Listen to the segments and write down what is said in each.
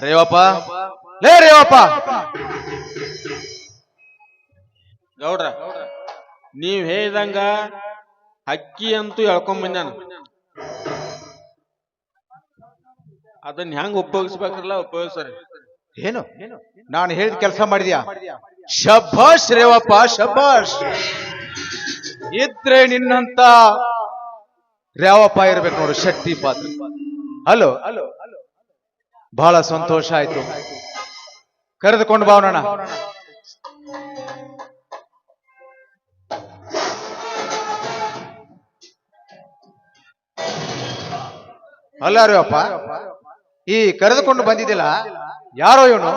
ರೇವಪ್ಪ, ಲೇ ರೇವಪ್ಪ. ಗೌಡ್ರ, ನೀವ್ ಹೇಳಿದಂಗ ಅಕ್ಕಿ ಅಂತೂ ಎಳ್ಕೊಂಡ್ ಬಂದಾನ. ಅದನ್ನ ಹೆಂಗ್ ಉಪಯೋಗಿಸ್ಬೇಕಲ್ಲ ಉಪಯೋಗಿಸ್ರಿ. ಏನು ನಾನು ಹೇಳಿದ ಕೆಲಸ ಮಾಡಿದ್ಯಾ? ಶಭಾಷ್ ರೇವಪ್ಪ, ಶಭಾಷ್. ಇದ್ರೆ ನಿನ್ನಂತ ರೇವಪ್ಪ ಇರ್ಬೇಕು ನೋಡು, ಶಕ್ತಿ ಪಾತ್ರ. ಹಲೋ, ಬಹಳ ಸಂತೋಷ ಆಯ್ತು. ಕರೆದುಕೊಂಡು ಬಾವನಣ್ಣ. ಅಲ್ಲ ರೇವಪ್ಪ, ಈ ಕರೆದುಕೊಂಡು ಬಂದಿದ್ದಿಲ್ಲ, ಯಾರೋ ಇವನು?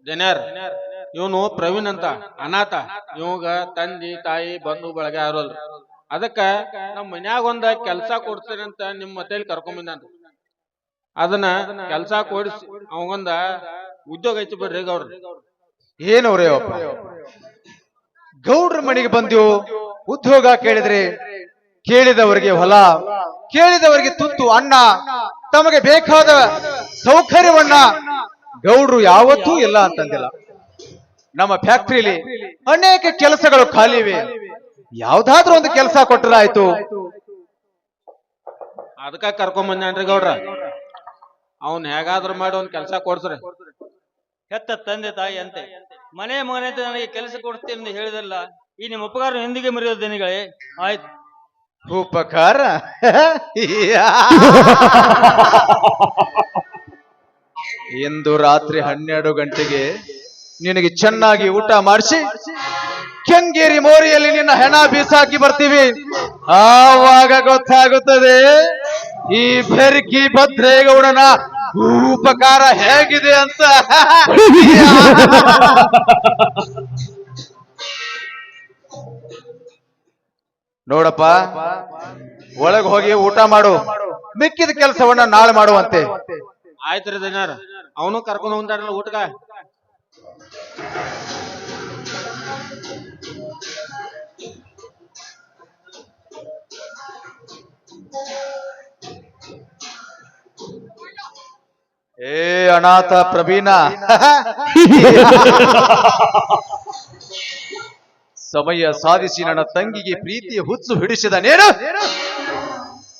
ಜನರ್, ಇವನು ಪ್ರವೀಣ್ ಅಂತ ಅನಾಥ. ಇವಾಗ ತಂದಿ ತಾಯಿ ಬಂಧು ಬಳಗ ಯಾರಲ್ರಿ. ಅದಕ್ಕ ನಮ್ ಮನ್ಯಾಗ ಒಂದ ಕೆಲ್ಸ ಕೊಡ್ತೀನಿ ಅಂತ ನಿಮ್ ಮತ್ತೇಲಿ ಕರ್ಕೊಂಡ್ ಬಂದಾನ. ಅದನ್ನ ಕೆಲ್ಸ ಕೊಡಿಸಿ ಅವಂಗೊಂದ ಉದ್ಯೋಗ ಐತಿ ಬಿಡ್ರಿ ಗೌಡ್ರ. ಏನು ರೇವಪ್ಪ, ಗೌಡ್ರ ಮನೆಗೆ ಬಂದೆವು, ಉದ್ಯೋಗ ಕೇಳಿದ್ರೆ ಕೇಳಿದವರಿಗೆ ಹೊಲ, ಕೇಳಿದವರಿಗೆ ತುತ್ತು ಅನ್ನ, ತಮಗೆ ಬೇಕಾದ ಸೌಕರ್ಯವನ್ನ ಗೌಡ್ರು ಯಾವತ್ತೂ ಇಲ್ಲ ಅಂತಂದಿಲ್ಲ. ನಮ್ಮ ಫ್ಯಾಕ್ಟ್ರಿಲಿ ಅನೇಕ ಕೆಲಸಗಳು ಖಾಲಿ ಇವೆ, ಯಾವ್ದಾದ್ರೂ ಒಂದು ಕೆಲಸ ಕೊಟ್ಟರಾಯ್ತು. ಅದಕ್ಕ ಕರ್ಕೊಂಡ್ ಬಂದ್ರಿ ಗೌಡ್ರ. ಅವ್ನ್ ಹೇಗಾದ್ರೂ ಮಾಡಿ ಒಂದ್ ಕೆಲ್ಸ ಕೊಡ್ಸ್ರಿ. ಹೆತ್ತ ತಂದೆ ತಾಯಿ ಅಂತೆ ಮನೆ ಮಗನಂತೆ ನನಗೆ ಕೆಲಸ ಕೊಡ್ತೀನಿ ಎಂದು ಹೇಳಿದಲ್ಲ, ಈ ನಿಮ್ಮ ಉಪಕಾರ ಎಂದಿಗೆ ಮರೆಯೋದು ದಿನಗಳೇ. ಆಯ್ತು, ಉಪಕಾರ ಇಂದು ರಾತ್ರಿ 12 ಗಂಟೆಗೆ ನಿನಗೆ ಚೆನ್ನಾಗಿ ಊಟ ಮಾಡಿಸಿ ಕೆಂಗೇರಿ ಮೋರಿಯಲ್ಲಿ ನಿನ್ನ ಹೆಣ ಬೀಸಾಕಿ ಬರ್ತೀವಿ. ಆವಾಗ ಗೊತ್ತಾಗುತ್ತದೆ ಈ ಬೆರ್ಕಿ ಭದ್ರೇಗೌಡನ ಉಪಕಾರ ಹೇಗಿದೆ ಅಂತ. ನೋಡಪ್ಪ, ಒಳಗೆ ಹೋಗಿ ಊಟ ಮಾಡು, ಮಿಕ್ಕಿದ ಕೆಲಸವನ್ನ ನಾಳೆ ಮಾಡುವಂತೆ. ಆಯ್ತ್ರಿ ಜನರ್, ಅವನು ಕರ್ಕೊಂಡ್ ಹೋಗ್ತಾರಲ್ಲ ಊಟಕ. ಏ ಅನಾಥ ಪ್ರವೀಣ, ಸಮಯ ಸಾಧಿಸಿ ನನ್ನ ತಂಗಿಗೆ ಪ್ರೀತಿಯ ಹುಚ್ಚು ಹಿಡಿಸಿದನೇನು?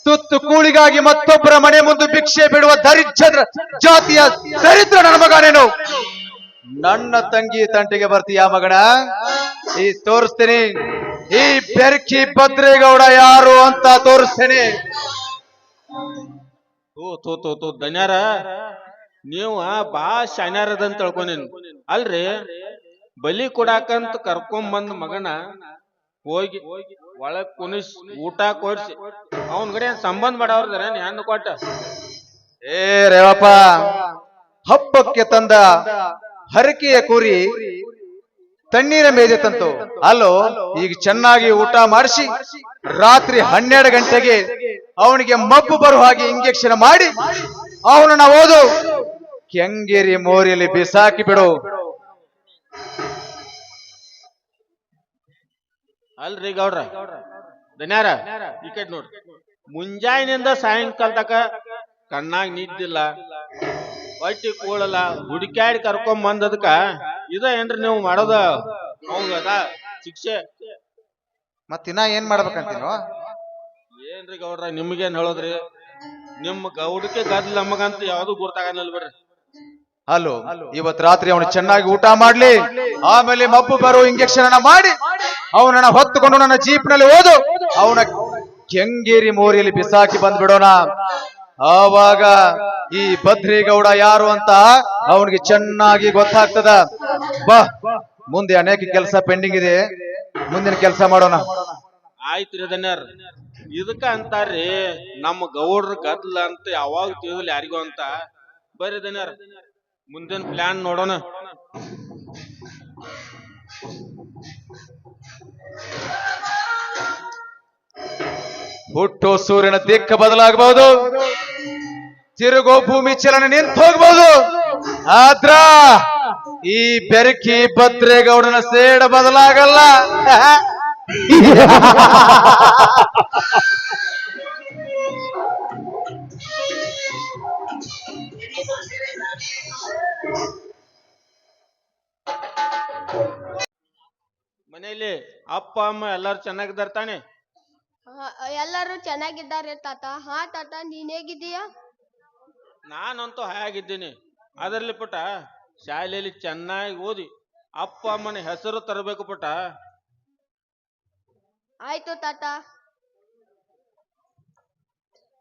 ತುತ್ತು ಕೂಳಿಗಾಗಿ ಮತ್ತೊಬ್ಬರ ಮನೆ ಮುಂದೆ ಭಿಕ್ಷೆ ಬಿಡುವ ದರಿದ್ರ ಜಾತಿಯ ದರಿದ್ರ ನನ್ನ ಮಗನೇನು? ನನ್ನ ತಂಗಿ ತಂಟೆಗೆ ಬರ್ತೀಯ ಮಗನ? ಈ ತೋರಿಸ್ತೇನೆ, ಈ ಬೆರ್ಕಿ ಭದ್ರೇಗೌಡ ಯಾರು ಅಂತ ತೋರಿಸ್ತೇನೆ. ತೋ ಧನ್ಯಾರ, ನೀವು ಬಾ ಶಾನ್ಯಾರದಂತ ತಿಳ್ಕೊಂಡೇನು ಅಲ್ರಿ. ಬಲಿ ಕೊಡಾಕಂತ ಕರ್ಕೊಂಡ್ ಬಂದ ಮಗನ ಹೋಗಿ ಒಳಗ್ ಕುಣಿಸ್ ಊಟ ಕೊಡ್ಸಿ ಅವನ್ ಕಡೆ ಸಂಬಂಧ ಮಾಡವ್ರದಾರ ಹೆಣ್ಣು ಕೊಟ್ಟ. ಏ ರೇವಪ್ಪ, ಹಬ್ಬಕ್ಕೆ ತಂದ ಹರಕೆಯ ಕುರಿ ತಣ್ಣೀರ ಮೇಜೆ ತಂತು ಅಲ್ಲೋ. ಈಗ ಚೆನ್ನಾಗಿ ಊಟ ಮಾಡಿಸಿ ರಾತ್ರಿ 12 ಗಂಟೆಗೆ ಅವನಿಗೆ ಮಬ್ಬು ಬರುವ ಹಾಗೆ ಇಂಜೆಕ್ಷನ್ ಮಾಡಿ ಅವನನ್ನ ಓದು ಕೆಂಗೇರಿ ಮೋರಿಯಲ್ಲಿ ಬಿಸಾಕಿ ಬಿಡು. ಅಲ್ರಿ ಗೌಡ್ರ ಧನ್ಯಾರ, ಈ ಕಡೆ ನೋಡ್ರಿ. ಮುಂಜಾನಿಂದ ಸಾಯಂಕಾಲ ತಕ ಕಣ್ಣಾಗ ನಿದ್ದಿಲ್ಲ, ಹೊಟ್ಟಿ ಕೂಳಲ್ಲ, ಹುಡುಕ್ಯಾಡಿ ಕರ್ಕೊಂಡ್ ಬಂದದಕ್ಕ ಇದ ಏನ್ರಿ ನೀವು ಮಾಡೋದ ಅದ ಶಿಕ್ಷೆ? ಮತ್ತಿನ್ನ ಏನ್ ಮಾಡ್ಬೇಕಂತೀನೋ? ಏನ್ರಿ ಗೌಡ್ರ ನಿಮ್ಗೇನ್ ಹೇಳೋದ್ರಿ? ನಿಮ್ ಗೌಡಕ್ಕೆ ಗದ್ಲ ನಮಗಂತ ಯಾವ್ದು ಗುರ್ತಾಗಲ್ಲ ಬಿಡ್ರಿ. ಅಲ್ಲೋ, ಇವತ್ ರಾತ್ರಿ ಅವನು ಚೆನ್ನಾಗಿ ಊಟ ಮಾಡ್ಲಿ, ಆಮೇಲೆ ಮಬ್ಬು ಬರೋ ಇಂಜೆಕ್ಷನ್ ಅನ್ನ ಮಾಡಿ ಅವನನ್ನ ಹೊತ್ತುಕೊಂಡು ನನ್ನ ಜೀಪ್ ನಲ್ಲಿ ಹೋದು ಅವನ ಕೆಂಗೇರಿ ಮೋರಿಯಲ್ಲಿ ಬಿಸಾಕಿ ಬಂದ್ಬಿಡೋಣ. ಆವಾಗ ಈ ಬದ್ರಿಗೌಡ ಯಾರು ಅಂತ ಅವನಿಗೆ ಚೆನ್ನಾಗಿ ಗೊತ್ತಾಗ್ತದ. ಬಾ, ಮುಂದೆ ಅನೇಕ ಕೆಲಸ ಪೆಂಡಿಂಗ್ ಇದೆ, ಮುಂದಿನ ಕೆಲಸ ಮಾಡೋಣ. ಆಯ್ತ್ರಿ ದನ್ಯಾರ್, ಇದಕ್ಕ ಅಂತಾರ್ರಿ ನಮ್ಮ ಗೌಡ್ರ ಗದ್ಲ ಅಂತ ಯಾವಾಗ ತಿಳಿದಿಲ್ಲ ಯಾರಿಗೂ ಅಂತ. ಬರ್ರಿ ದನ್ಯಾರ್, ಮುಂದಿನ ಪ್ಲಾನ್ ನೋಡೋಣ. ಹುಟ್ಟೋ ಸೂರ್ಯನ ದಿಕ್ಕ ಬದಲಾಗಬಹುದು, ತಿರುಗೋ ಭೂಮಿ ಚಲನೆ ನಿಂತು ಹೋಗ್ಬಹುದು, ಆದ್ರ ಈ ಬೆರಕಿ ಭದ್ರೇಗೌಡನ ಸೇಡ ಬದಲಾಗಲ್ಲ. ಮನೆಯಲ್ಲಿ ಅಪ್ಪ ಅಮ್ಮ ಎಲ್ಲಾರು ಚೆನ್ನಾಗಿದ್ದಾರ ತಾನೆ? ಎಲ್ಲರೂ ಚೆನ್ನಾಗಿದ್ದಾರೆ ತಾತ. ಹಾ ತಾತ, ನೀನ್ ಹೇಗಿದ್ದೀಯಾ? ನಾನಂತೂ ಹಾಯಾಗಿದ್ದೀನಿ. ಅದರಲ್ಲಿ ಪುಟ ಶಾಲೆಯಲ್ಲಿ ಚೆನ್ನಾಗಿ ಓದಿ ಅಪ್ಪ ಅಮ್ಮನ ಹೆಸರು ತರಬೇಕು ಪುಟ. ಆಯ್ತು ತಾತ.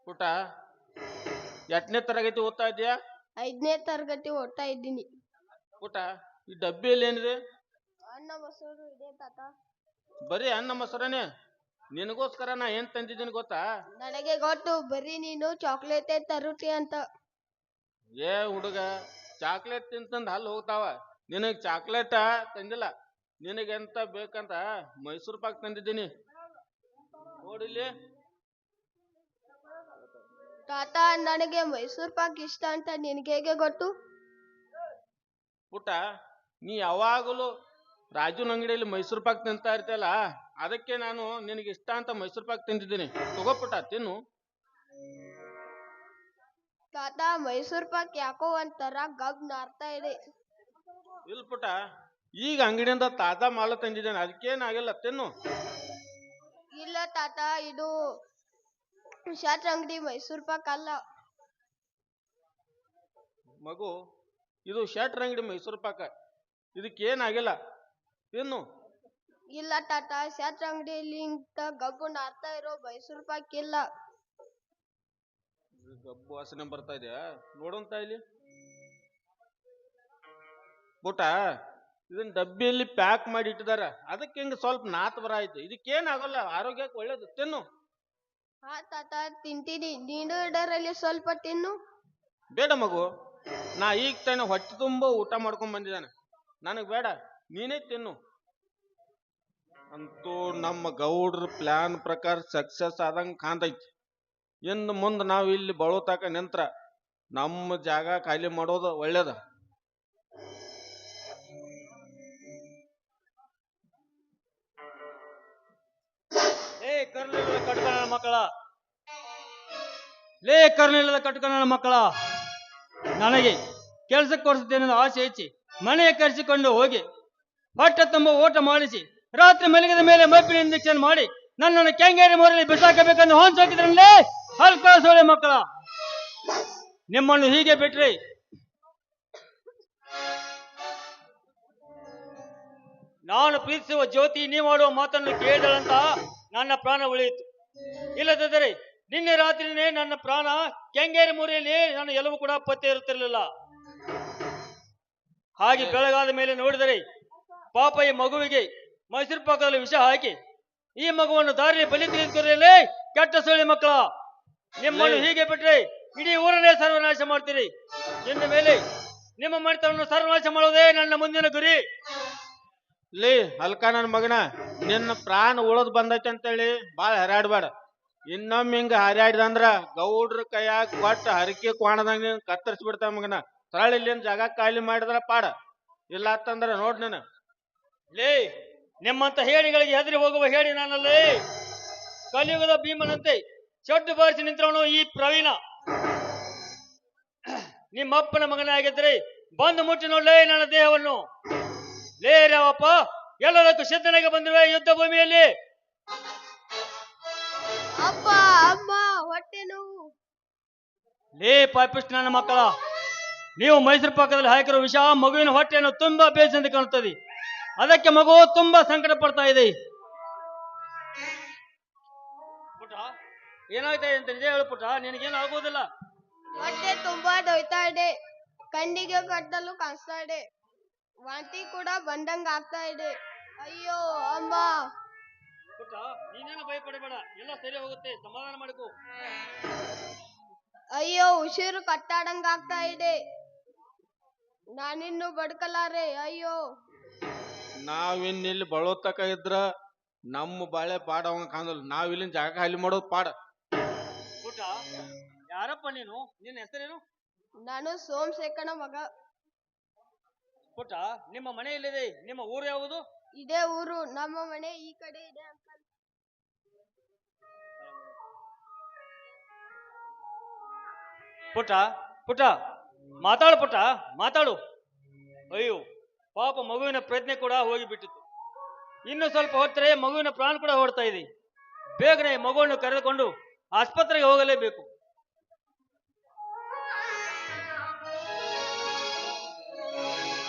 ಪುಟ, ಎಷ್ಟನೇ ತರಗತಿ ಓದ್ತಾ ಇದೀಯಾ? 5ನೇ ತರಗತಿ ಓದ್ತಾ ಇದ್ದೀನಿ. ಪುಟ, ಈ ಡಬ್ಬಿಯಲ್ಲಿ ಏನಿದೆ? ಅನ್ನ ಮೊಸರು ಇದೆ ತಾತ. ಬರೀ ಅನ್ನ ಮೊಸರನೇ? ನಿನಗೋಸ್ಕರ ನಾ ಏನ್ ತಂದಿದ್ದೀನಿ ಗೊತ್ತಾ? ನನಗೆ ಗೊತ್ತು, ಬರೀ ನೀನು ಚಾಕ್ಲೇಟೇ ತರುತ್ತಿ ಅಂತ. ಏ ಹುಡುಗ, ಚಾಕ್ಲೇಟ್ ತಿಂತಂದ್ ಹಲ್ಲು ಹೋಗ್ತಾವ. ನಿನಗ್ ಚಾಕ್ಲೇಟ ತಂದಿಲ್ಲ, ನಿನಗೆಂತ ಬೇಕಂತ ಮೈಸೂರು ಪಾಕ್ ತಂದಿದ್ದೀನಿ ನೋಡಿಲ್ಲಿ. ತಾತ, ನನಗೆ ಮೈಸೂರ್ ಪಾಕ್ ಇಷ್ಟ ಅಂತ ನಿನಗೆ ಹೇಗೆ ಗೊತ್ತು? ಪುಟ, ನೀ ಯಾವಾಗಲೂ ರಾಜುನ ಅಂಗಡಿಯಲ್ಲಿ ಮೈಸೂರು ಪಾಕ್ ತಿಂತಾ ಇರ್ತಲ್ಲ, ಅದಕ್ಕೆ ನಾನು ನಿನಗೆ ಇಷ್ಟ ಅಂತ ಮೈಸೂರು ಪಾಕ್ ತಿಂತಿದ್ದೀನಿ. ತಗೋ ಪುಟ, ತಿನ್ನು. ತಾತ, ಮೈಸೂರ್ ಪಾಕ್ ಯಾಕೋ ಒಂಥರ ಗಬ್ ನಾರ್ತಾ ಇದೆ. ಇಲ್ ಪುಟ, ಈಗ ಅಂಗಡಿಯಿಂದ ತಾಜಾ ಮಾಲ ತಂದಿದ್ದೇನೆ, ಅದಕ್ಕೇನಾಗಿಲ್ಲ, ತಿನ್ನು. ಇಲ್ಲ ತಾತ, ಇದು ಶರ್ಟ್ ಅಂಗಡಿ ಮೈಸೂರ್ ಪಾಕ್ ಅಲ್ಲ. ಮಗು, ಇದು ಶೆಟ್ರ್ ಅಂಗಡಿ ಮೈಸೂರು ಪಾಕ, ಇದಕ್ಕೇನಾಗಿಲ್ಲ, ತಿನ್ನು. ಇಲ್ಲ ತಾತ, ಶರ್ಟ್ ಅಂಗಡಿಯಲ್ಲಿ ಇಂತ ಗಬ್ಬು ನಾರ್ತಾ ಇರೋ ಮೈಸೂರ್ ಪಾಕ್ ಇಲ್ಲ. ಗಬ್ಬು ವಾಸನೆ ಬರ್ತಾ ಇದೆಯಾ? ನೋಡಂತ ಇಲ್ಲಿ ಪುಟ, ಇದನ್ನ ಡಬ್ಬಿಯಲ್ಲಿ ಪ್ಯಾಕ್ ಮಾಡಿ ಇಟ್ಟಿದಾರ, ಅದಕ್ಕೆ ಹಿಂಗ ಸ್ವಲ್ಪ ನಾತ್ ಬರ ಆಯ್ತು. ಇದಕ್ಕೇನಾಗಲ್ಲ, ಆರೋಗ್ಯಕ್ಕೆ ಒಳ್ಳೇದು, ತಿನ್ನು. ಹಾ ತಾತ, ತಿಂತೀನಿ. ನೀನು ಇದರಲ್ಲಿ ಸ್ವಲ್ಪ ತಿನ್ನು. ಬೇಡ ಮಗು, ನಾ ಈಗ ತಾನೆ ಹೊಟ್ಟೆ ತುಂಬ ಊಟ ಮಾಡ್ಕೊಂಡ್ ಬಂದಿದ್ದಾನೆ, ನನಗ್ ಬೇಡ, ನೀನೇ ತಿನ್ನು. ಅಂತೂ ನಮ್ಮ ಗೌಡ್ರ ಪ್ಲಾನ್ ಪ್ರಕಾರ ಸಕ್ಸಸ್ ಆದಂಗ ಕಾಣ್ತೈತಿ. ಇನ್ನು ಮುಂದೆ ನಾವು ಇಲ್ಲಿ ಬಳೋತಾಕ ನಿಂತ್ರ ನಮ್ಮ ಜಾಗ ಖಾಲಿ ಮಾಡೋದು ಒಳ್ಳೇದ. ಕರ್ನಿಲ್ಲದ ಕಟ್ಕಣ ಮಕ್ಕಳ, ಲೇ ಕರ್ನಿಲ್ಲದ ಕಟ್ಕಣ ಮಕ್ಕಳ, ನನಗೆ ಕೆಲಸಕ್ಕೆ ಕೊಡಿಸುತ್ತೇನೆ ಆಸೆ ಹೆಚ್ಚಿ ಮನೆಗೆ ಕರೆಸಿಕೊಂಡು ಹೋಗಿ ಹೊಟ್ಟೆ ತುಂಬ ಊಟ ಮಾಡಿಸಿ ರಾತ್ರಿ ಮಲಗಿದ ಮೇಲೆ ಮಬ್ಬಿನ ಇಂಜೆಕ್ಷನ್ ಮಾಡಿ ನನ್ನನ್ನು ಕೆಂಗೇರಿ ಮೋರಲ್ಲಿ ಬಿಸಾಕಬೇಕಂದು ಹೊಂಚು ಹಾಕಿದ್ರಲ್ಲೇ ಹಲ್ಕ ಸೋಳೆ ಮಕ್ಕಳ. ನಿಮ್ಮನ್ನು ಹೀಗೆ ಬಿಟ್ರಿ ನಾನು ಪ್ರೀತಿಸುವ ಜ್ಯೋತಿ ನೀ ಮಾಡುವ ಮಾತನ್ನು ಕೇಳಿದಳಂತ ನನ್ನ ಪ್ರಾಣ ಉಳಿಯಿತು. ಇಲ್ಲದಿದ್ದರೆ ನಿನ್ನೆ ರಾತ್ರಿನೇ ನನ್ನ ಪ್ರಾಣ ಕೆಂಗೇರಿ ಮುರಿಯಲ್ಲಿ ನನ್ನ ಎಲುಬು ಕೂಡ ಪತ್ತೆ ಇರುತ್ತಿರಲಿಲ್ಲ. ಹಾಗೆ ಬೆಳಗಾದ ಮೇಲೆ ನೋಡಿದರೆ ಪಾಪ ಈ ಮಗುವಿಗೆ ಮೈಸೂರು ಪಾಕದಲ್ಲಿ ವಿಷ ಹಾಕಿ ಈ ಮಗುವನ್ನು ದಾರಿಯಲ್ಲಿ ಬಲಿ ತೆಗೆದುಕೊಳ್ಳಲೇ ಕೆಟ್ಟ ಸೊಳ್ಳೆ ಮಕ್ಕಳ. ನಿಮ್ಮನ್ನು ಹೀಗೆ ಬಿಟ್ರೆ ಇಡೀ ಊರನ್ನೇ ಸರ್ವನಾಶ ಮಾಡ್ತೀರಿ. ಇನ್ನು ಮೇಲೆ ನಿಮ್ಮ ಮನೆತನವನ್ನು ಸರ್ವನಾಶ ಮಾಡೋದೇ ನನ್ನ ಮುಂದಿನ ಗುರಿ. ಲೇ ಹಲ್ಕ ನನ್ನ ಮಗನ, ನಿನ್ನ ಪ್ರಾಣ ಉಳದ್ ಬಂದೈತೆ ಅಂತೇಳಿ ಬಾಳ ಹರಾಡ್ಬೇಡ. ಇನ್ನೊಮ್ಮೆ ಹಿಂಗ ಹರ್ಯಾಡಿದಂದ್ರ ಗೌಡ್ರ ಕೈಯಾಗ ಕೊಟ್ಟ ಹರಕೆ ಕ್ವಾಣದಂಗ ಕತ್ತರಿಸಿ ಬಿಡ್ತಾವ ಮಗನ. ಸರಳ ಇಲ್ಲಿಂದ ಜಾಗ ಖಾಲಿ ಮಾಡಿದ್ರ ಪಾಡ, ಇಲ್ಲ ಅಂತಂದ್ರ ನೋಡ್ ನೀನು. ಲೇ ನಿಮ್ಮಂತ ಹೇಳಿಗಳಿಗೆ ಹೆದರಿ ಹೋಗುವ ಹೇಳಿ ನಾನಲ್ಲಿ ಕಲಿಯುಗದ ಭೀಮನಂತೆ ಚಡ್ಡು ಬಾರಿಸಿ ನಿಂತವನು ಈ ಪ್ರವೀಣ. ನಿಮ್ಮಪ್ಪನ ಮಗನೇ ಆಗಿದ್ರೆ ಬಂದು ಮುಟ್ಟಿ ನೋಡ್ಲೇ ನನ್ನ ದೇಹವನ್ನು. ಲೇ ರಾವಪ್ಪ, ಎಲ್ಲದಕ್ಕೂ ಸಿದ್ಧನಾಗಿ ಬಂದಿರುವ ಯುದ್ಧ ಭೂಮಿಯಲ್ಲಿ. ಅಪ್ಪ ಅಮ್ಮ ಹೊಟ್ಟೆ ನೋವು. ಲೇ ಪಾಪಿಸ್ಟ್ ನನ್ನ ಮಕ್ಕಳ, ನೀವು ಮೈಸೂರು ಪಾಕದಲ್ಲಿ ಹಾಕಿರೋ ವಿಷ ಮಗುವಿನ ಹೊಟ್ಟೆಯನ್ನು ತುಂಬಾ ಬೇಸಂತ ಕಾಣುತ್ತದೆ. ಅದಕ್ಕೆ ಮಗು ತುಂಬಾ ಸಂಕಟ ಪಡ್ತಾ ಇದೆ. ಪುಟ, ಏನಾಗ್ತಾ ಇದೆ ಅಂತ ನಿಜ ಹೇಳು ಪುಟ, ನಿನಗೇನು ಆಗೋದಿಲ್ಲ. ಹೊಟ್ಟೆ ತುಂಬಾ ನೋಯ್ತಾ ಇದೆ, ಕಣ್ಣಿಗೆ ಕಟ್ಟಲು ಕಾಣಿಸ್ತಾ ಇದೆ, ವಾಂತಿ ಕೂಡ ಬಂದಂಗ ಆಗ್ತಾ ಇದೆ. ಅಯ್ಯೋ ಅಮ್ಮ. ಪುಟ, ನೀನೇನು ಭಯ ಪಡಬೇಡ, ಎಲ್ಲ ಸರಿ ಹೋಗುತ್ತೆ, ಸಮಾಧಾನ ಮಾಡ್ಕೋ. ಅಯ್ಯೋ ಉಸಿರು ಕಟ್ಟಾಡಂಗ ಆಗ್ತಾ ಇದೆ, ನಾನಿನ್ನು ಬಡ್ಕಲಾರೆ. ಅಯ್ಯೋ ನಾವಿನ್ನಿಲ್ಲಿ ಬಳೋತಕ ಇದ್ರ ನಮ್ಮ ಬಾಳೆ ಪಾಡ ಅವಂಗ ಕಾಣಲ್ಲ. ನಾವ್ ಇಲ್ಲಿನ ಜಾಗ ಖಾಲಿ ಮಾಡೋದು ಪಾಡ. ಪುಟ, ಯಾರಪ್ಪ ನೀನು? ನಿನ್ನ ಹೆಸರೇನು? ನಾನು ಸೋಮಶೇಖರನ ಮಗ. ಪುಟ, ನಿಮ್ಮ ಮನೆ ಎಲ್ಲಿದೆ? ನಿಮ್ಮ ಊರು ಯಾವುದು? ಇದೇ ಊರು, ನಮ್ಮ ಮನೆ ಈ ಕಡೆ ಇದೆ ಅಂಕಲ್. ಪುಟ ಪುಟ, ಮಾತಾಡು ಪುಟ, ಮಾತಾಡು. ಅಯ್ಯೋ ಪಾಪ, ಮಗುವಿನ ಪ್ರಜ್ಞೆ ಕೂಡ ಹೋಗಿಬಿಟ್ಟಿತ್ತು. ಇನ್ನು ಸ್ವಲ್ಪ ಹೊತ್ತರೆ ಮಗುವಿನ ಪ್ರಾಣ ಕೂಡ ಹೊಡ್ತಾ ಇದೆ. ಬೇಗನೆ ಮಗುವನ್ನು ಕರೆದುಕೊಂಡು ಆಸ್ಪತ್ರೆಗೆ ಹೋಗಲೇಬೇಕು.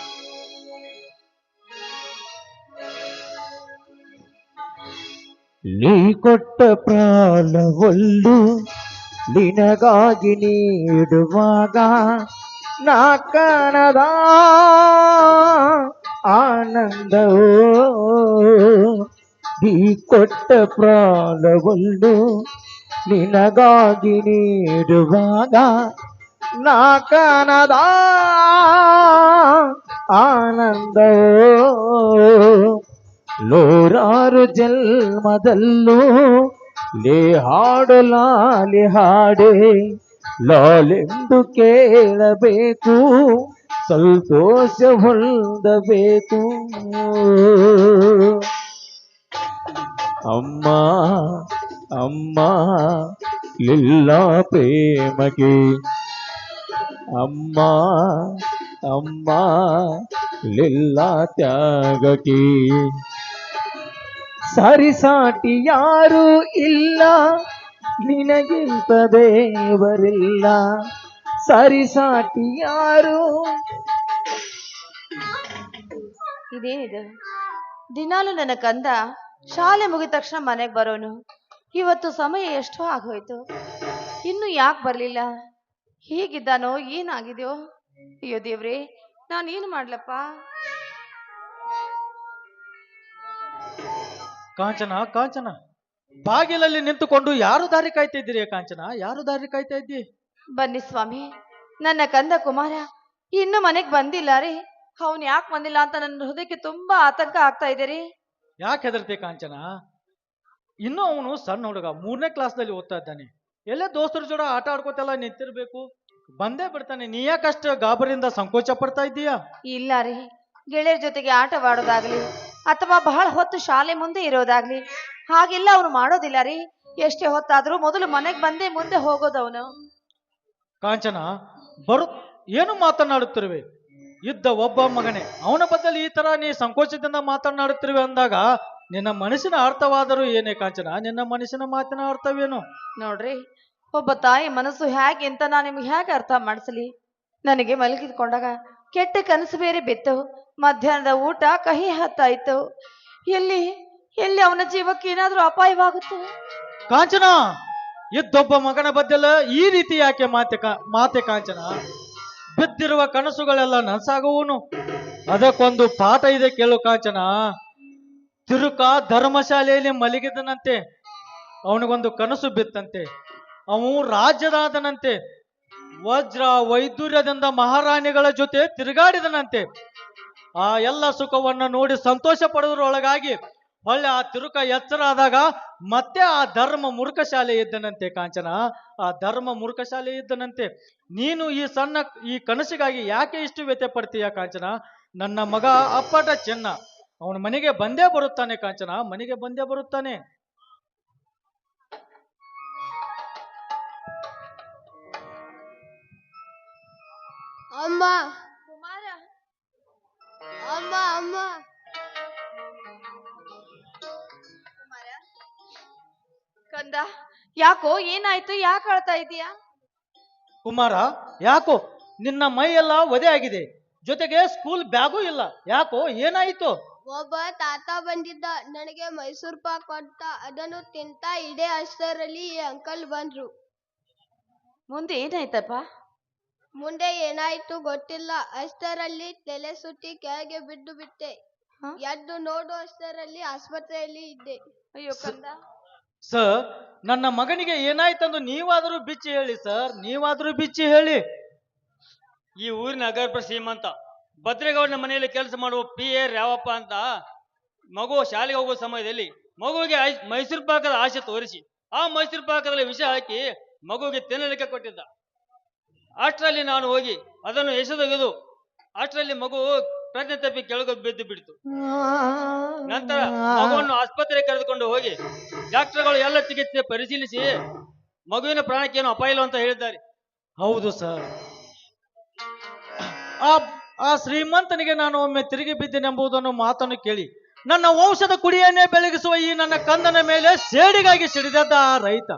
ನೀ ಕೊಟ್ಟ ಪ್ರಾಣವೊಂದು ನಿನಗಾಗಿ ನೀಡುವಾಗ ನಾ ಕಾಣದ ಆನಂದವೋ. ನೀ ಕೊಟ್ಟ ಪ್ರಾಣವೊಂದು ನಿನಗಾಗಿ ನೀಡುವಾಗ ನಾ ಕಾಣದ ಆನಂದವೋ. ನೂರಾರು ಜನ್ಮದಲ್ಲೂ ಲೇ ಹಾಡು ಲಾಲಿ ಹಾಡೆ ಲಾಲೆಂದು ಕೇಳಬೇಕು, ಸಂತೋಷ ಹೊಂದಬೇಕು. ಅಮ್ಮ ಅಮ್ಮ ಲಿಲ್ಲ ಪ್ರೇಮಗೆ, ಅಮ್ಮ ಅಮ್ಮ ಲಿಲ್ಲ ತ್ಯಾಗಕ್ಕೆ. ಸರಿಸಾಟಿ ಯಾರೂ ಇಲ್ಲ, ನಿನಗಿಂತ ದೇವರಿಲ್ಲ. ಸರಿಸಾಟಿ ಯಾರು. ಇದೇನಿದು? ದಿನಾಲು ನನ್ನ ಕಂದ ಶಾಲೆ ಮುಗಿದ ತಕ್ಷಣ ಮನೆಗೆ ಬರೋನು. ಇವತ್ತು ಸಮಯ ಎಷ್ಟೋ ಆಗೋಯ್ತು, ಇನ್ನು ಯಾಕೆ ಬರ್ಲಿಲ್ಲ? ಹೀಗಿದ್ದಾನೋ, ಏನಾಗಿದೆಯೋ? ಅಯ್ಯೋ ದೇವ್ರೆ, ನಾನೇನು ಮಾಡ್ಲಪ್ಪ? ಕಾಂಚನ, ಕಾಂಚನ, ಬಾಗಿಲಲ್ಲಿ ನಿಂತುಕೊಂಡು ಯಾರು ದಾರಿ ಕಾಯ್ತಾ ಇದ್ದೀರಿ? ಕಾಂಚನ, ಯಾರು ದಾರಿ ಕಾಯ್ತಾ ಇದ್ದಿ? ಬನ್ನಿ ಸ್ವಾಮಿ, ನನ್ನ ಕಂದ ಕುಮಾರ ಇನ್ನು ಮನೆಗೆ ಬಂದಿಲ್ಲ ರೀ. ಅವನು ಯಾಕೆ ಬಂದಿಲ್ಲ ಅಂತ ನನ್ನ ಹೃದಯಕ್ಕೆ ತುಂಬಾ ಆತಂಕ ಆಗ್ತಾ ಇದೆ ರೀ. ಯಾಕೆ ಹೆದರ್ತಿ ಕಾಂಚನ? ಇನ್ನೂ ಅವನು ಸಣ್ಣ ಹುಡುಗ, 3ನೇ ಕ್ಲಾಸ್ನಲ್ಲಿ ಓದ್ತಾ ಇದ್ದಾನೆ. ಎಲ್ಲೇ ದೋಸ್ತರ ಜೋಡ ಆಟ ಆಡ್ಕೋತೆಲ್ಲ ನಿಂತಿರ್ಬೇಕು, ಬಂದೇ ಬಿಡ್ತಾನೆ. ನೀ ಯಾಕಷ್ಟು ಗಾಬರಿಯಿಂದ ಸಂಕೋಚ ಪಡ್ತಾ ಇದ್ದೀಯಾ? ಇಲ್ಲ ರೀ, ಗೆಳೆಯರ ಜೊತೆಗೆ ಆಟವಾಡೋದಾಗ್ಲಿ ಅಥವಾ ಬಹಳ ಹೊತ್ತು ಶಾಲೆ ಮುಂದೆ ಇರೋದಾಗ್ಲಿ ಹಾಗೆಲ್ಲ ಅವನು ಮಾಡೋದಿಲ್ಲ ರೀ. ಎಷ್ಟೇ ಹೊತ್ತಾದ್ರೂ ಮೊದಲು ಮನೆಗೆ ಬಂದೇ ಮುಂದೆ ಹೋಗೋದವನು. ಕಾಂಚನ, ಏನು ಮಾತನಾಡುತ್ತಿರುವೆ? ಇದ್ದ ಒಬ್ಬ ಮಗನೇ, ಅವನ ಬದಲು ಈ ತರ ನೀ ಸಂಕೋಚದಿಂದ ಮಾತನಾಡುತ್ತಿರುವೆ ಅಂದಾಗ ನಿನ್ನ ಮನಸ್ಸಿನ ಅರ್ಥವಾದರೂ ಏನೇ ಕಾಂಚನ? ನಿನ್ನ ಮನಸ್ಸಿನ ಮಾತಿನ ಅರ್ಥವೇನು? ನೋಡ್ರಿ, ಒಬ್ಬ ತಾಯಿ ಮನಸ್ಸು ಹೇಗೆ ಅಂತ ನಾನು ನಿಮ್ಗೆ ಹೇಗೆ ಅರ್ಥ ಮಾಡಿಸಲಿ? ನನಗೆ ಮಲಗಿದ್ಕೊಂಡಾಗ ಕೆಟ್ಟ ಕನಸು ಬೇರೆ ಬಿತ್ತು. ಮಧ್ಯಾಹ್ನದ ಊಟ ಕಹಿ ಹತ್ತಾಯ್ತು. ಎಲ್ಲಿ ಎಲ್ಲಿ ಅವನ ಜೀವಕ್ಕೆ ಏನಾದ್ರೂ ಅಪಾಯವಾಗುತ್ತೋ? ಕಾಂಚನ, ಇದ್ದೊಬ್ಬ ಮಗನ ಬದ್ದಲ ಈ ರೀತಿ ಯಾಕೆ ಮಾತೆ ಕಾಂಚನ? ಬಿದ್ದಿರುವ ಕನಸುಗಳೆಲ್ಲ ನನಸಾಗುವನು. ಅದಕ್ಕೊಂದು ಪಾಠ ಇದೆ ಕೇಳು ಕಾಂಚನ. ತಿರುಕ ಧರ್ಮಶಾಲೆಯಲ್ಲಿ ಮಲಗಿದನಂತೆ. ಅವನಿಗೊಂದು ಕನಸು ಬಿತ್ತಂತೆ. ಅವನು ರಾಜ್ಯದಾದನಂತೆ. ವಜ್ರ ವೈದೂರ್ಯದಿಂದ ಮಹಾರಾಣಿಗಳ ಜೊತೆ ತಿರುಗಾಡಿದನಂತೆ. ಆ ಎಲ್ಲ ಸುಖವನ್ನ ನೋಡಿ ಸಂತೋಷ ಪಡುವುದರೊಳಗಾಗಿ ಹೊಳ್ಳೆ ಆ ತಿರುಕ ಎಚ್ಚರ ಆದಾಗ ಮತ್ತೆ ಆ ಧರ್ಮ ಮೂರ್ಖಶಾಲೆ ಇದ್ದನಂತೆ ಕಾಂಚನ. ಆ ಧರ್ಮ ಮೂರ್ಖಶಾಲೆ ಇದ್ದನಂತೆ. ನೀನು ಈ ಕನಸಿಗಾಗಿ ಯಾಕೆ ಇಷ್ಟು ವ್ಯಥೆ ಪಡ್ತೀಯ ಕಾಂಚನ? ನನ್ನ ಮಗ ಅಪ್ಪಟ ಚೆನ್ನ, ಅವನ ಮನೆಗೆ ಬಂದೇ ಬರುತ್ತಾನೆ ಕಾಂಚನ, ಮನೆಗೆ ಬಂದೇ ಬರುತ್ತಾನೆ. ಅಮ್ಮ ಅಮ್ಮ ಅಮ್ಮ ಕಂದ, ಯಾಕೋ ಏನಾಯ್ತು? ಯಾಕೆ ಅಳ್ತಾ ಇದೀಯಾ? ಕುಮಾರ, ಯಾಕೋ ನಿನ್ನ ಮೈ ಎಲ್ಲ ಒದೆ ಆಗಿದೆ, ಜೊತೆಗೆ ಸ್ಕೂಲ್ ಬ್ಯಾಗೂ ಇಲ್ಲ. ಯಾಕೋ ಏನಾಯಿತು? ಒಬ್ಬ ತಾತ ಬಂದಿದ್ದ, ನನಗೆ ಮೈಸೂರು ಪಾಕ್ ಕೊಟ್ಟ. ಅದನ್ನು ತಿಂತಾ ಇಡೇ ಅಷ್ಟರಲ್ಲಿ ಈ ಅಂಕಲ್ ಬಂದ್ರು. ಮುಂದೆ ಏನಾಯ್ತಪ್ಪ? ಮುಂದೆ ಏನಾಯ್ತು ಗೊತ್ತಿಲ್ಲ. ಅಷ್ಟರಲ್ಲಿ ತಲೆ ಸುತ್ತಿ ಕೆಳಗೆ ಬಿದ್ದು ಬಿಟ್ಟೆ. ಹ? ಎದ್ದು ನೋಡು ಅಷ್ಟರಲ್ಲಿ ಆಸ್ಪತ್ರೆಯಲ್ಲಿ ಇದ್ದೆ. ಅಯ್ಯೋ ಕಂದ. ಸರ್, ನನ್ನ ಮಗನಿಗೆ ಏನಾಯ್ತಂದು ನೀವಾದರೂ ಬಿಚ್ಚಿ ಹೇಳಿ ಸರ್, ನೀವಾದರೂ ಬಿಚ್ಚಿ ಹೇಳಿ. ಈ ಊರಿನ ಅಗರ್ಭ ಶ್ರೀಮಂತ ಭದ್ರೇಗೌಡನ ಮನೆಯಲ್ಲಿ ಕೆಲಸ ಮಾಡುವ PA ರಾವಪ್ಪ ಅಂತ ಮಗು ಶಾಲೆಗೆ ಹೋಗುವ ಸಮಯದಲ್ಲಿ ಮಗುವಿಗೆ ಮೈಸೂರು ಪಾಕದ ಆಸೆ ತೋರಿಸಿ ಆ ಮೈಸೂರು ಪಾಕದಲ್ಲಿ ವಿಷ ಹಾಕಿ ಮಗುವಿಗೆ ತಿನ್ನಲಿಕ್ಕೆ ಕೊಟ್ಟಿದ್ದ. ಅಷ್ಟರಲ್ಲಿ ನಾನು ಹೋಗಿ ಅದನ್ನು ಎಸೆದೊಗೆದು ಅಷ್ಟರಲ್ಲಿ ಮಗು ಪ್ರಜ್ಞೆ ತಪ್ಪಿ ಕೆಳಗೆ ಬಿದ್ದು ಬಿಡ್ತು. ನಂತರ ಮಗುವನ್ನು ಆಸ್ಪತ್ರೆಗೆ ಕರೆದುಕೊಂಡು ಹೋಗಿ ಡಾಕ್ಟರ್ಗಳು ಎಲ್ಲ ಚಿಕಿತ್ಸೆ ಪರಿಶೀಲಿಸಿ ಮಗುವಿನ ಪ್ರಾಣಕ್ಕೇನು ಅಪಾಯ ಇಲ್ಲ ಅಂತ ಹೇಳಿದ್ದಾರೆ. ಹೌದು ಸರ್. ಆ ಆ ಶ್ರೀಮಂತನಿಗೆ ನಾನು ಒಮ್ಮೆ ತಿರುಗಿ ಬಿದ್ದೇನೆಂಬುದನ್ನು ಮಾತನ್ನು ಕೇಳಿ ನನ್ನ ವಂಶದ ಕುಡಿಯನ್ನೇ ಬೆಳಗಿಸುವ ಈ ನನ್ನ ಕಂದನ ಮೇಲೆ ಸೇಡಿಗಾಗಿ ಸಿಡಿದದ್ದ ಆ ರೈತ.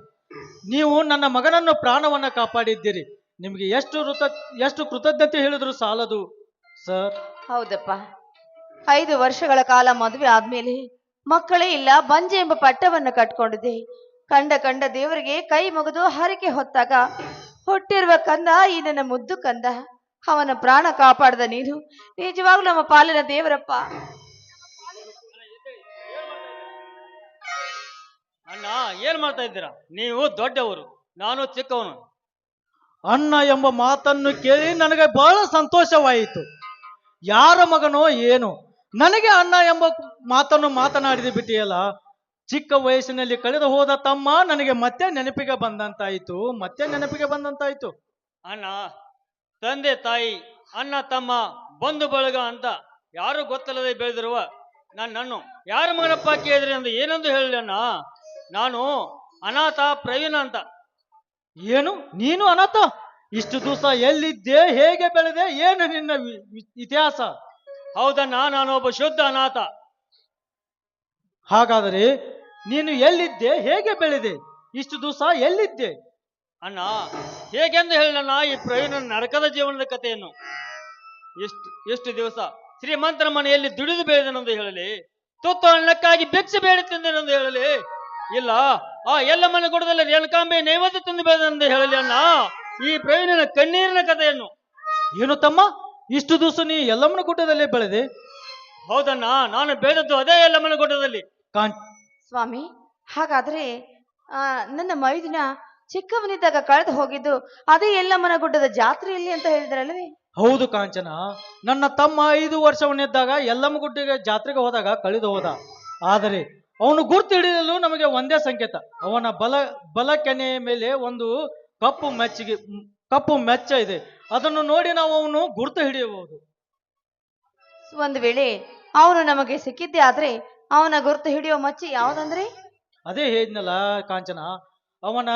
ನೀವು ನನ್ನ ಮಗನನ್ನು ಪ್ರಾಣವನ್ನ ಕಾಪಾಡಿದ್ದೀರಿ. ನಿಮಗೆ ಎಷ್ಟು ಕೃತಜ್ಞತೆ ಹೇಳಿದ್ರು ಸಾಲದು ಸರ್. ಹೌದಪ್ಪ, 5 ವರ್ಷಗಳ ಕಾಲ ಮದುವೆ ಆದ್ಮೇಲೆ ಮಕ್ಕಳೇ ಇಲ್ಲ, ಬಂಜೆ ಎಂಬ ಪಟ್ಟವನ್ನು ಕಟ್ಕೊಂಡಿದ್ದೆ. ಕಂಡ ದೇವರಿಗೆ ಕೈ ಮುಗಿದು ಹರಕೆ ಹೊತ್ತಾಗ ಹುಟ್ಟಿರುವ ಕಂದ ಈ ನನ್ನ ಮುದ್ದು ಕಂದ. ಅವನ ಪ್ರಾಣ ಕಾಪಾಡದ ನೀನು ನಿಜವಾಗ್ಲೂ ನಮ್ಮ ಪಾಲಿನ ದೇವರಪ್ಪ. ಅಣ್ಣ, ಏನ್ ಮಾಡ್ತಾ ಇದ್ದೀರಾ? ನೀವು ದೊಡ್ಡವರು, ನಾನು ಚಿಕ್ಕವನು. ಅಣ್ಣ ಎಂಬ ಮಾತನ್ನು ಕೇಳಿ ನನಗೆ ಬಹಳ ಸಂತೋಷವಾಯಿತು. ಯಾರ ಮಗನೋ ಏನು ನನಗೆ ಅಣ್ಣ ಎಂಬ ಮಾತನ್ನು ಮಾತನಾಡಿದ ಬಿಟ್ಟಿಯಲ್ಲ. ಚಿಕ್ಕ ವಯಸ್ಸಿನಲ್ಲಿ ಕಳೆದು ಹೋದ ತಮ್ಮ ನನಗೆ ಮತ್ತೆ ನೆನಪಿಗೆ ಬಂದಂತಾಯಿತು. ಅಣ್ಣ, ತಂದೆ ತಾಯಿ, ಅಣ್ಣ ತಮ್ಮ, ಬಂಧು ಬಳಗ ಅಂತ ಯಾರು ಗೊತ್ತಿಲ್ಲದೆ ಬೆಳೆದಿರುವ ನನ್ನನ್ನು ಯಾರ ಮಗನಪ್ಪ ಕೇಳಿದ್ರಿ ಎಂದು ಏನೆಂದು ಹೇಳಲಿ ಅಣ್ಣ? ನಾನು ಅನಾಥ ಪ್ರವೀಣ ಅಂತ. ಏನು ನೀನು ಅನಾಥ? ಇಷ್ಟು ದಿವಸ ಎಲ್ಲಿದ್ದೆ, ಹೇಗೆ ಬೆಳೆದೆ, ಏನು ನಿನ್ನ ಇತಿಹಾಸ? ಹೌದಣ್ಣ, ನಾನು ಒಬ್ಬ ಶುದ್ಧ ಅನಾಥ. ಹಾಗಾದರೆ ನೀನು ಎಲ್ಲಿದ್ದೆ, ಹೇಗೆ ಬೆಳೆದೆ, ಇಷ್ಟು ದಿವಸ ಎಲ್ಲಿದ್ದೆ? ಅಣ್ಣ, ಹೇಗೆಂದು ಹೇಳಣ್ಣ ಈ ಪ್ರವೀಣನ ನರಕದ ಜೀವನದ ಕಥೆಯನ್ನು? ಎಷ್ಟು ದಿವಸ ಶ್ರೀಮಂತರ ಮನೆಯಲ್ಲಿ ದುಡಿದು ಬೆಳೆದನೆಂದು ಹೇಳಲಿ, ತುತ್ತು ಅನ್ನಕ್ಕಾಗಿ ಭಿಕ್ಷೆ ಬೇಡಿ ತಿಂದನೆಂದು ಹೇಳಲಿ, ಇಲ್ಲ ಆ ಎಲ್ಲಮ್ಮನ ಗುಡದಲ್ಲಿ ರೇಣುಕಾಂಬೆ ನೈವೇದ್ಯ ತಿಂದು ಬೆಳೆದನೆಂದು ಹೇಳಲಿ ಅಣ್ಣ ಈ ಪ್ರವೀಣನ ಕಣ್ಣೀರಿನ ಕಥೆಯನ್ನು. ಏನು ತಮ್ಮ, ಇಷ್ಟು ದಿವಸ ನೀ ಎಲ್ಲಮ್ಮನ ಗುಡ್ಡದಲ್ಲೇ ಬೆಳೆದೆ? ಹೌದಣ್ಣ, ನಾನು ಬೆಳೆದದ್ದು ಅದೇ ಎಲ್ಲಮ್ಮನ ಗುಡ್ಡದಲ್ಲಿ. ಸ್ವಾಮಿ, ಹಾಗಾದ್ರೆ ನನ್ನ ಮೈದಿನ ಚಿಕ್ಕವನಿದ್ದಾಗ ಕಳೆದು ಹೋಗಿದ್ದು ಅದೇ ಎಲ್ಲಮ್ಮನ ಗುಡ್ಡದ ಜಾತ್ರೆಯಲ್ಲಿ ಅಂತ ಹೇಳಿದ್ರಲ್ವೇ? ಹೌದು ಕಾಂಚನ, ನನ್ನ ತಮ್ಮ 5 ವರ್ಷವನಿದ್ದಾಗ ಎಲ್ಲಮ್ಮ ಗುಡ್ಡಿಗೆ ಜಾತ್ರೆಗೆ ಹೋದಾಗ ಕಳೆದು ಹೋದ. ಆದರೆ ಅವನು ಗುರ್ತು ಹಿಡಿಯಲು ನಮಗೆ ಒಂದೇ ಸಂಕೇತ. ಅವನ ಬಲ ಕೆನೆಯ ಮೇಲೆ ಒಂದು ಕಪ್ಪು ಮೆಚ್ಚ ಇದೆ. ಅದನ್ನು ನೋಡಿ ನಾವು ಅವನು ಗುರ್ತು ಹಿಡಿಯಬಹುದು. ಒಂದು ವೇಳೆ ಅವನು ನಮಗೆ ಸಿಕ್ಕಿದ್ದೆ ಆದ್ರೆ ಅವನ ಗುರ್ತು ಹಿಡಿಯೋ ಮಚ್ಚಿ ಯಾವುದಂದ್ರೆ? ಅದೇ ಹೇಳಿದ್ನಲ್ಲ ಕಾಂಚನ, ಅವನ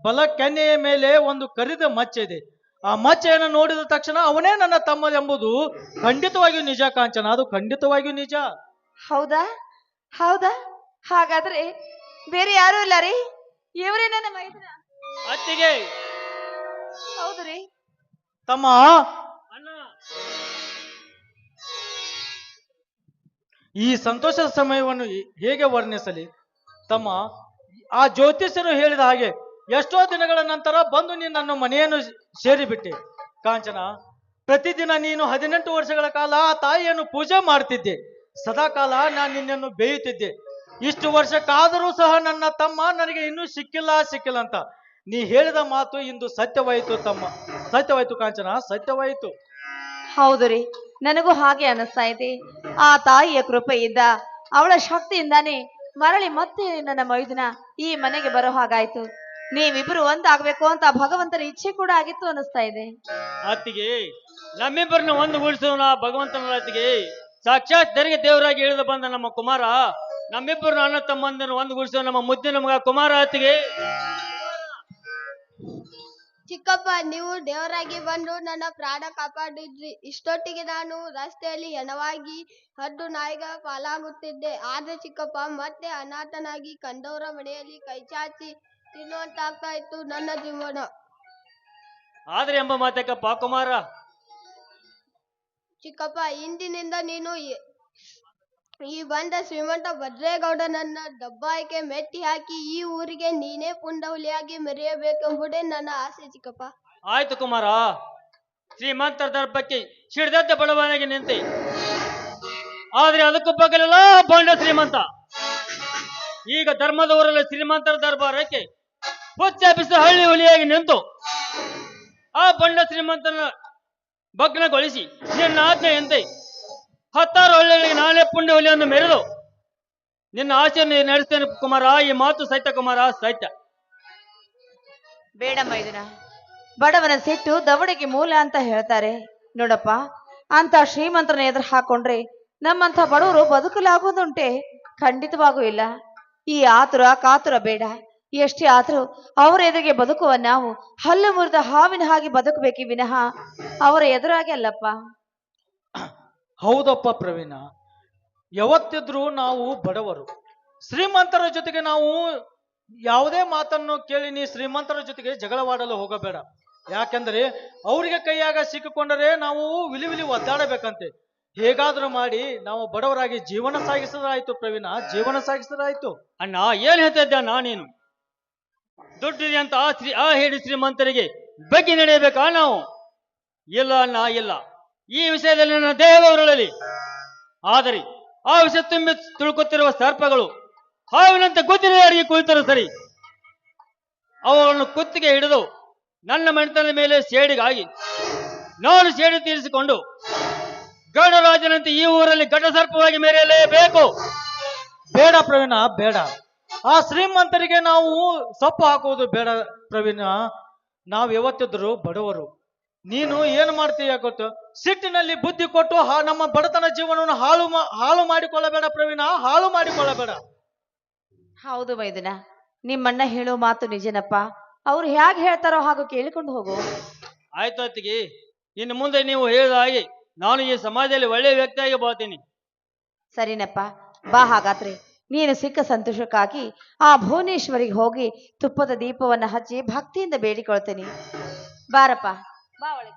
ಬಲ ಕೆನ್ನೆಯ ಮೇಲೆ ಒಂದು ಕರಿದ ಮಚ್ಚೆ ಇದೆ. ಆ ಮಚ್ಚೆಯನ್ನು ನೋಡಿದ ತಕ್ಷಣ ಅವನೇ ನನ್ನ ತಮ್ಮ ಎಂಬುದು ಖಂಡಿತವಾಗಿಯೂ ನಿಜ ಕಾಂಚನ, ಅದು ಖಂಡಿತವಾಗಿಯೂ ನಿಜ. ಹೌದಾ? ಹಾಗಾದ್ರೆ ಬೇರೆ ಯಾರು ಇಲ್ಲ ರೀ, ಇವರೇ ನನ್ನ ಮೈದನ. ಅತ್ತಿಗೆ. ಹೌದು ರೀ ತಮ್ಮ. ಅಣ್ಣ, ಈ ಸಂತೋಷದ ಸಮಯವನ್ನು ಹೇಗೆ ವರ್ಣಿಸಲಿ ತಮ್ಮ? ಆ ಜ್ಯೋತಿಷ್ಯರು ಹೇಳಿದ ಹಾಗೆ ಎಷ್ಟೋ ದಿನಗಳ ನಂತರ ಬಂದು ನೀನು ನನ್ನ ಮನೆಯನ್ನು ಸೇರಿಬಿಟ್ಟೆ ಕಾಂಚನ. ಪ್ರತಿದಿನ ನೀನು 18 ವರ್ಷಗಳ ಕಾಲ ಆ ತಾಯಿಯನ್ನು ಪೂಜೆ ಮಾಡ್ತಿದ್ದೆ. ಸದಾ ಕಾಲ ನಾನು ನಿನ್ನನ್ನು ಬೇಯುತ್ತಿದ್ದೆ. ಇಷ್ಟು ವರ್ಷಕ್ಕಾದರೂ ಸಹ ನನ್ನ ತಮ್ಮ ನನಗೆ ಇನ್ನೂ ಸಿಕ್ಕಿಲ್ಲ ಅಂತ ನೀ ಹೇಳಿದ ಮಾತು ಇಂದು ಸತ್ಯವಾಯಿತು ತಮ್ಮ, ಸತ್ಯವಾಯಿತು ಕಾಂಚನ, ಸತ್ಯವಾಯಿತು. ಹೌದು ರೀ, ನನಗೂ ಹಾಗೆ ಅನಿಸ್ತಾ ಇದೆ. ಆ ತಾಯಿಯ ಕೃಪೆಯಿಂದ, ಅವಳ ಶಕ್ತಿಯಿಂದಾನೇ ಮರಳಿ ಮತ್ತೆ ನನ್ನ ಮೈದುನ ಈ ಮನೆಗೆ ಬರೋ ಹಾಗಾಯ್ತು. ನೀವಿಬ್ರು ಒಂದಾಗ್ಬೇಕು ಅಂತ ಭಗವಂತನ ಇಚ್ಛೆ ಕೂಡ ಆಗಿತ್ತು ಅನಿಸ್ತಾ ಇದೆ. ಅತ್ತಿಗೆ, ನಮ್ಮಿಬ್ಬರನ್ನ ಒಂದುಗೂಡಿಸೋಣ ಭಗವಂತನ ಅತ್ತಿಗೆ. ಸಾಕ್ಷಾತ್ ತೆರಿಗೆ ದೇವರಾಗಿ ಇಳಿದು ಬಂದ ನಮ್ಮ ಕುಮಾರ ನಮ್ಮಿಬ್ಬರನ್ನ ಅಣ್ಣ ತಮ್ಮಂದನ್ನು ಒಂದುಗೂಡಿಸೋ ನಮ್ಮ ಮುದ್ದಿನ ಮಗ ಕುಮಾರ ಅತ್ತಿಗೆ. ಚಿಕ್ಕಪ್ಪ ನೀವು ದೇವರಾಗಿ ಬಂದು ನನ್ನ ಪ್ರಾಣ ಕಾಪಾಡಿದ್ರಿ. ಇಷ್ಟೊತ್ತಿಗೆ ನಾನು ರಸ್ತೆಯಲ್ಲಿ ಹೆಣವಾಗಿ ಹದ್ದು ನಾಯಿಗಳ ಪಾಲಾಗುತ್ತಿದ್ದೆ. ಆದ್ರೆ ಚಿಕ್ಕಪ್ಪ ಮತ್ತೆ ಅನಾಥನಾಗಿ ಕಂಡವರ ಮನೆಯಲ್ಲಿ ಕೈಚಾಚಿ ತಿನ್ನುವಂತಾಗ್ತಾ ಇತ್ತು ನನ್ನ ಜೀವನ. ಆದ್ರೆ ಎಂಬ ಮಾತಕ್ಕಪ್ಪ ಕುಮಾರ. ಚಿಕ್ಕಪ್ಪ ಇಂದಿನಿಂದ ನೀನು ಈ ಬಂದ ಶ್ರೀಮಂತ ಭದ್ರೇಗೌಡನನ್ನ ದಬ್ಬಾಯಿಕೆ ಮೆಟ್ಟಿ ಹಾಕಿ ಈ ಊರಿಗೆ ನೀನೇ ಪುಂಡಹುಲಿಯಾಗಿ ಮೆರೆಯಬೇಕೆಂಬುದೇ ನನ್ನ ಆಸೆ ಚಿಕ್ಕಪ್ಪ. ಆಯ್ತು ಕುಮಾರ. ಶ್ರೀಮಂತರ ದರ್ಪಕ್ಕೆ ಸಿಡಿದದ್ದ ಬಡವನಿಗೆ ನಿಂತೆ, ಆದ್ರೆ ಅದಕ್ಕೂ ಬಗಲಿಲ್ಲ ಬಂಡ ಶ್ರೀಮಂತ. ಈಗ ಧರ್ಮದ ಊರಲ್ಲಿ ಶ್ರೀಮಂತರ ದರ್ಬಾರಕ್ಕೆ ಹುಚ್ಚಾಪಿಸಿದ ಹಳ್ಳಿ ಹುಲಿಯಾಗಿ ನಿಂತು ಆ ಬಂಡ ಶ್ರೀಮಂತನ ಭಗ್ನಗೊಳಿಸಿ ನಿನ್ನ ಆಜ್ಞೆಯಂತೆ 10 ಹಳ್ಳಿಗಳಿಗೆ ನಾನೇ ಪುಂಡ ಹುಲಿಯನ್ನು ಮೆರೆದು ನಿನ್ನ ಆಸೆಯನ್ನು ನಡೆಸ್ತೇನೆ ಕುಮಾರ. ಈ ಮಾತು ಸತ್ಯ ಕುಮಾರ, ಸತ್ಯ. ಬೇಡ ಮೈದುನ, ಬಡವನ ಸಿಟ್ಟು ದವಡಿಗೆ ಮೂಲ ಅಂತ ಹೇಳ್ತಾರೆ ನೋಡಪ್ಪ. ಅಂತ ಶ್ರೀಮಂತರನ್ನ ಎದುರು ಹಾಕೊಂಡ್ರೆ ನಮ್ಮಂಥ ಬಡವರು ಬದುಕಲಾಗುವುದುಂಟೆ? ಖಂಡಿತವಾಗೂ ಇಲ್ಲ. ಈ ಆತುರ ಕಾತುರ ಬೇಡ. ಎಷ್ಟೇ ಆದರೂ ಅವರ ಎದುರಿಗೆ ಬದುಕುವ ನಾವು ಹಲ್ಲು ಮುರಿದ ಹಾವಿನ ಹಾಗೆ ಬದುಕಬೇಕೇ ವಿನಃ ಅವರ ಎದುರಾಗಿ ಅಲ್ಲಪ್ಪ. ಹೌದಪ್ಪ ಪ್ರವೀಣ, ಯಾವತ್ತಿದ್ರೂ ನಾವು ಬಡವರು. ಶ್ರೀಮಂತರ ಜೊತೆಗೆ ನಾವು ಯಾವುದೇ ಮಾತನ್ನು ಕೇಳಿ ನೀ ಶ್ರೀಮಂತರ ಜೊತೆಗೆ ಜಗಳವಾಡಲು ಹೋಗಬೇಡ. ಯಾಕೆಂದರೆ ಅವರಿಗೆ ಕೈಯಾಗ ಸಿಕ್ಕಿಕೊಂಡರೆ ನಾವು ವಿಲಿ ಒದ್ದಾಡಬೇಕಂತೆ. ಹೇಗಾದ್ರೂ ಮಾಡಿ ನಾವು ಬಡವರಾಗಿ ಜೀವನ ಸಾಗಿಸೋದಾಯ್ತು ಪ್ರವೀಣ, ಜೀವನ ಸಾಗಿಸೋದಾಯ್ತು. ಅಣ್ಣ ಏನ್ ಹೇಳ್ತಿದ್ದ ನಾನೇನು? ದುಡ್ಡಿದೆ ಅಂತ ಆ ಹೇಳಿ ಶ್ರೀಮಂತರಿಗೆ ಬಗ್ಗೆ ನಡೆಯಬೇಕಾ ನಾವು? ಇಲ್ಲ ಅಣ್ಣ, ಇಲ್ಲ. ಈ ವಿಷಯದಲ್ಲಿ ನನ್ನ ದೇಹದವರಲ್ಲಿ. ಆದರೆ ಆ ವಿಷಯ ತುಂಬಿ ತುಳ್ಕುತ್ತಿರುವ ಸರ್ಪಗಳು ಹಾವಿನಂತೆ ಗುದ್ದಿನ ಅಡಿಗೆ ಕುಳಿತರು ಸರಿ. ಅವುಗಳನ್ನು ಕುತ್ತಿಗೆ ಹಿಡಿದು ನನ್ನ ಮನೆತನದ ಮೇಲೆ ಸೇಡಿಗಾಗಿ ನಾನು ಸೇಡಿ ತೀರಿಸಿಕೊಂಡು ಗಣರಾಜನಂತೆ ಈ ಊರಲ್ಲಿ ಗಡ ಸರ್ಪವಾಗಿ ಮೆರೆಯಲೇಬೇಕು. ಬೇಡ ಪ್ರವೀಣ, ಬೇಡ. ಆ ಶ್ರೀಮಂತರಿಗೆ ನಾವು ಸೊಪ್ಪು ಹಾಕುವುದು ಬೇಡ ಪ್ರವೀಣ. ನಾವು ಯಾವತ್ತಿದ್ರು ಬಡವರು. ನೀನು ಏನು ಮಾಡ್ತೀಯ ಗೊತ್ತು? ಸಿಟ್ಟಿನಲ್ಲಿ ಬುದ್ಧಿ ಕೊಟ್ಟು ನಮ್ಮ ಬಡತನ ಜೀವನವನ್ನು ಹಾಳು ಮಾಡಿಕೊಳ್ಳಬೇಡ ಪ್ರವೀಣ, ಹಾಳು ಮಾಡಿಕೊಳ್ಳಬೇಡ. ಹೌದು ಮೈದುನ, ನಿಮ್ಮಣ್ಣ ಹೇಳೋ ಮಾತು ನಿಜನಪ್ಪ. ಅವ್ರು ಹೇಗೆ ಹೇಳ್ತಾರೋ ಹಾಗೂ ಕೇಳಿಕೊಂಡು ಹೋಗು. ಆಯ್ತು ಅತ್ತಿಗೆ, ಇನ್ನು ಮುಂದೆ ನೀವು ಹೇಳಿದ ಹಾಗೆ ನಾನು ಈ ಸಮಾಜದಲ್ಲಿ ಒಳ್ಳೆಯ ವ್ಯಕ್ತಿಯಾಗಿ ಬಾಳ್ತೀನಿ. ಸರಿನಪ್ಪ, ಬಾ. ಹಾಗಾದ್ರೆ ನೀನು ಸಿಕ್ಕ ಸಂತೋಷಕ್ಕಾಗಿ ಆ ಭುವನೇಶ್ವರಿಗೆ ಹೋಗಿ ತುಪ್ಪದ ದೀಪವನ್ನು ಹಚ್ಚಿ ಭಕ್ತಿಯಿಂದ ಬೇಡಿಕೊಳ್ತೇನೆ. ಬಾರಪ್ಪ, ಬಾ ಒಳಗೆ.